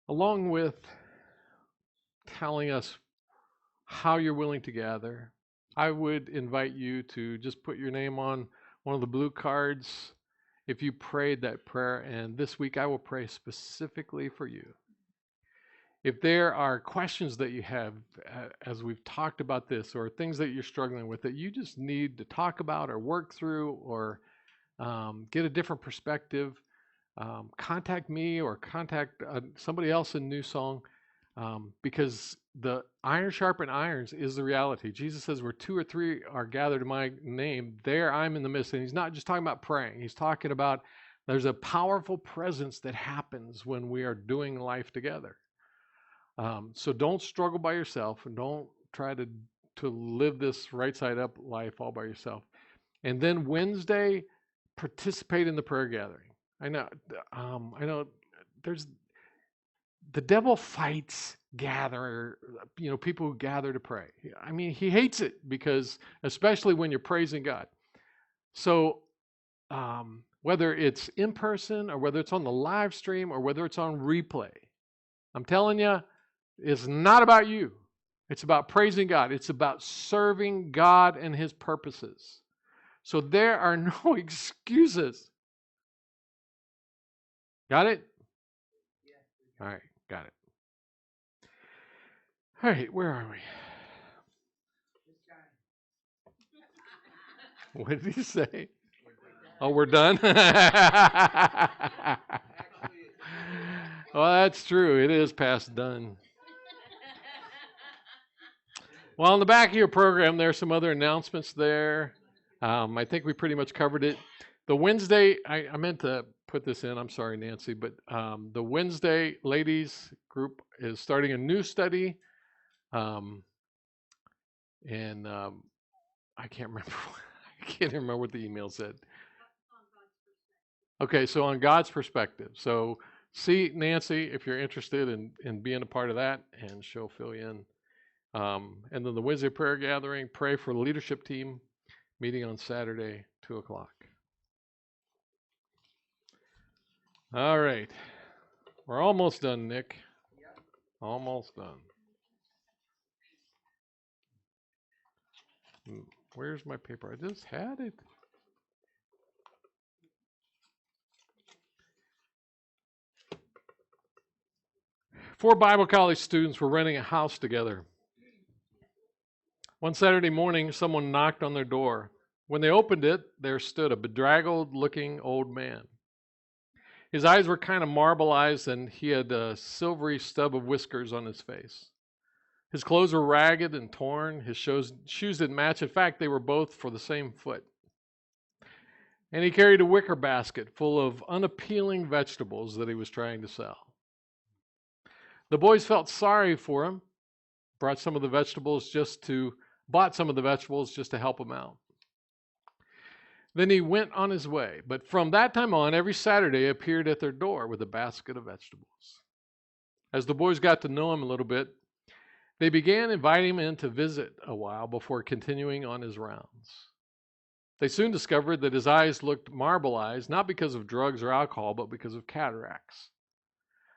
along with telling us how you're willing to gather, I would invite you to just put your name on one of the blue cards if you prayed that prayer. And this week I will pray specifically for you. If there are questions that you have as we've talked about this, or things that you're struggling with that you just need to talk about or work through, or get a different perspective, contact me or contact somebody else in New Song, because the iron sharpen irons is the reality. Jesus says, where two or three are gathered in my name, there I'm in the midst. And he's not just talking about praying, he's talking about there's a powerful presence that happens when we are doing life together. So don't struggle by yourself, and don't try to live this right side up life all by yourself. And then Wednesday, participate in the prayer gathering. I know there's the devil fights people who gather to pray. I mean, he hates it because, especially when you're praising God. So whether it's in person or whether it's on the live stream or whether it's on replay, I'm telling you, it's not about you. It's about praising God. It's about serving God and his purposes. So there are no excuses. Got it? All right, got it. All right, where are we? What did he say? Oh, we're done? Well, that's true. It is past done. Well, on the back of your program, there's some other announcements there. I think we pretty much covered it. The Wednesday, I meant to put this in. I'm sorry, Nancy, but the Wednesday ladies group is starting a new study. And I can't remember. I can't remember what the email said. Okay, so on God's perspective. So see Nancy if you're interested in being a part of that, and she'll fill you in. And then the Wednesday prayer gathering, pray for the leadership team, meeting on Saturday, 2:00. All right. We're almost done, Nick. Almost done. Where's my paper? I just had it. Four Bible college students were renting a house together. One Saturday morning, someone knocked on their door. When they opened it, there stood a bedraggled looking old man. His eyes were kind of marbleized, and he had a silvery stub of whiskers on his face. His clothes were ragged and torn. His shoes didn't match. In fact, they were both for the same foot. And he carried a wicker basket full of unappealing vegetables that he was trying to sell. The boys felt sorry for him, bought some of the vegetables just to help him out. Then he went on his way, but from that time on, every Saturday he appeared at their door with a basket of vegetables. As the boys got to know him a little bit, they began inviting him in to visit a while before continuing on his rounds. They soon discovered that his eyes looked marble-eyed, not because of drugs or alcohol, but because of cataracts.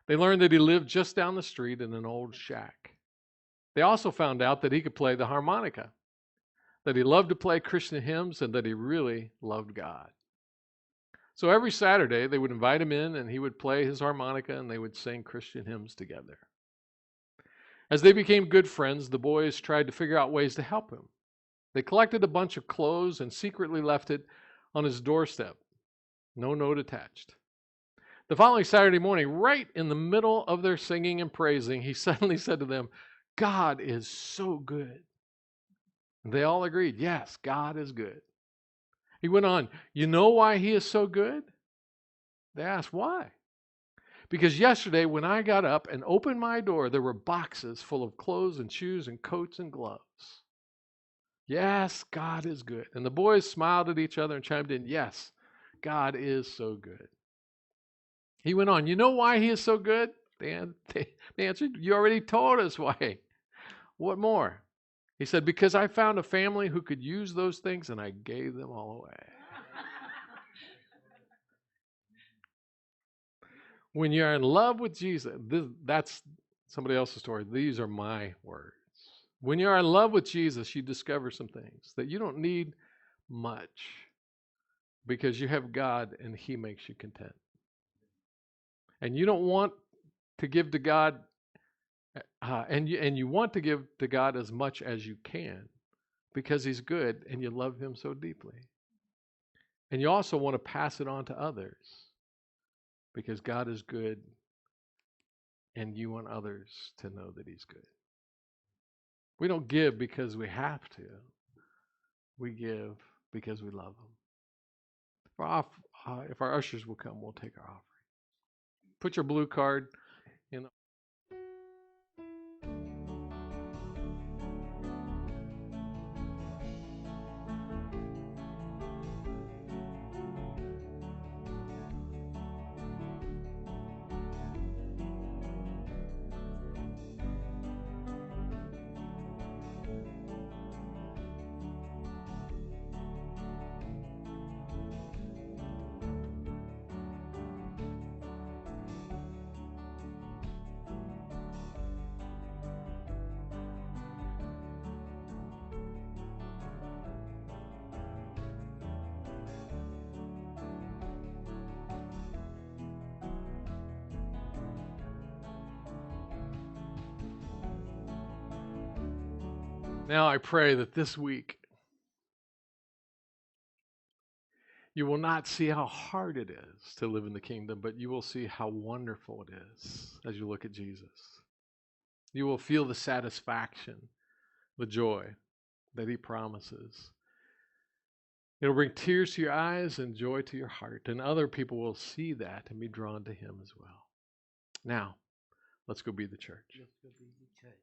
They learned that he lived just down the street in an old shack. They also found out that he could play the harmonica, that he loved to play Christian hymns, and that he really loved God. So every Saturday, they would invite him in, and he would play his harmonica, and they would sing Christian hymns together. As they became good friends, the boys tried to figure out ways to help him. They collected a bunch of clothes and secretly left it on his doorstep. No note attached. The following Saturday morning, right in the middle of their singing and praising, he suddenly said to them, "God is so good." And they all agreed, yes, God is good. He went on, "You know why he is so good?" They asked, "Why?" "Because yesterday when I got up and opened my door, there were boxes full of clothes and shoes and coats and gloves." Yes, God is good. And the boys smiled at each other and chimed in, yes, God is so good. He went on, "You know why he is so good?" They answered, "You already told us why." "What more?" He said, "Because I found a family who could use those things and I gave them all away." When you're in love with Jesus, that's somebody else's story. These are my words. When you're in love with Jesus, you discover some things that you don't need much because you have God and He makes you content. And you don't want to give to God, and you want to give to God as much as you can because He's good and you love Him so deeply. And you also want to pass it on to others because God is good and you want others to know that He's good. We don't give because we have to. We give because we love Him. If our ushers will come, we'll take our offering. Put your blue card in. Now I pray that this week you will not see how hard it is to live in the kingdom, but you will see how wonderful it is as you look at Jesus. You will feel the satisfaction, the joy that He promises. It'll bring tears to your eyes and joy to your heart, and other people will see that and be drawn to Him as well. Now, let's go be the church. Let's go be the church.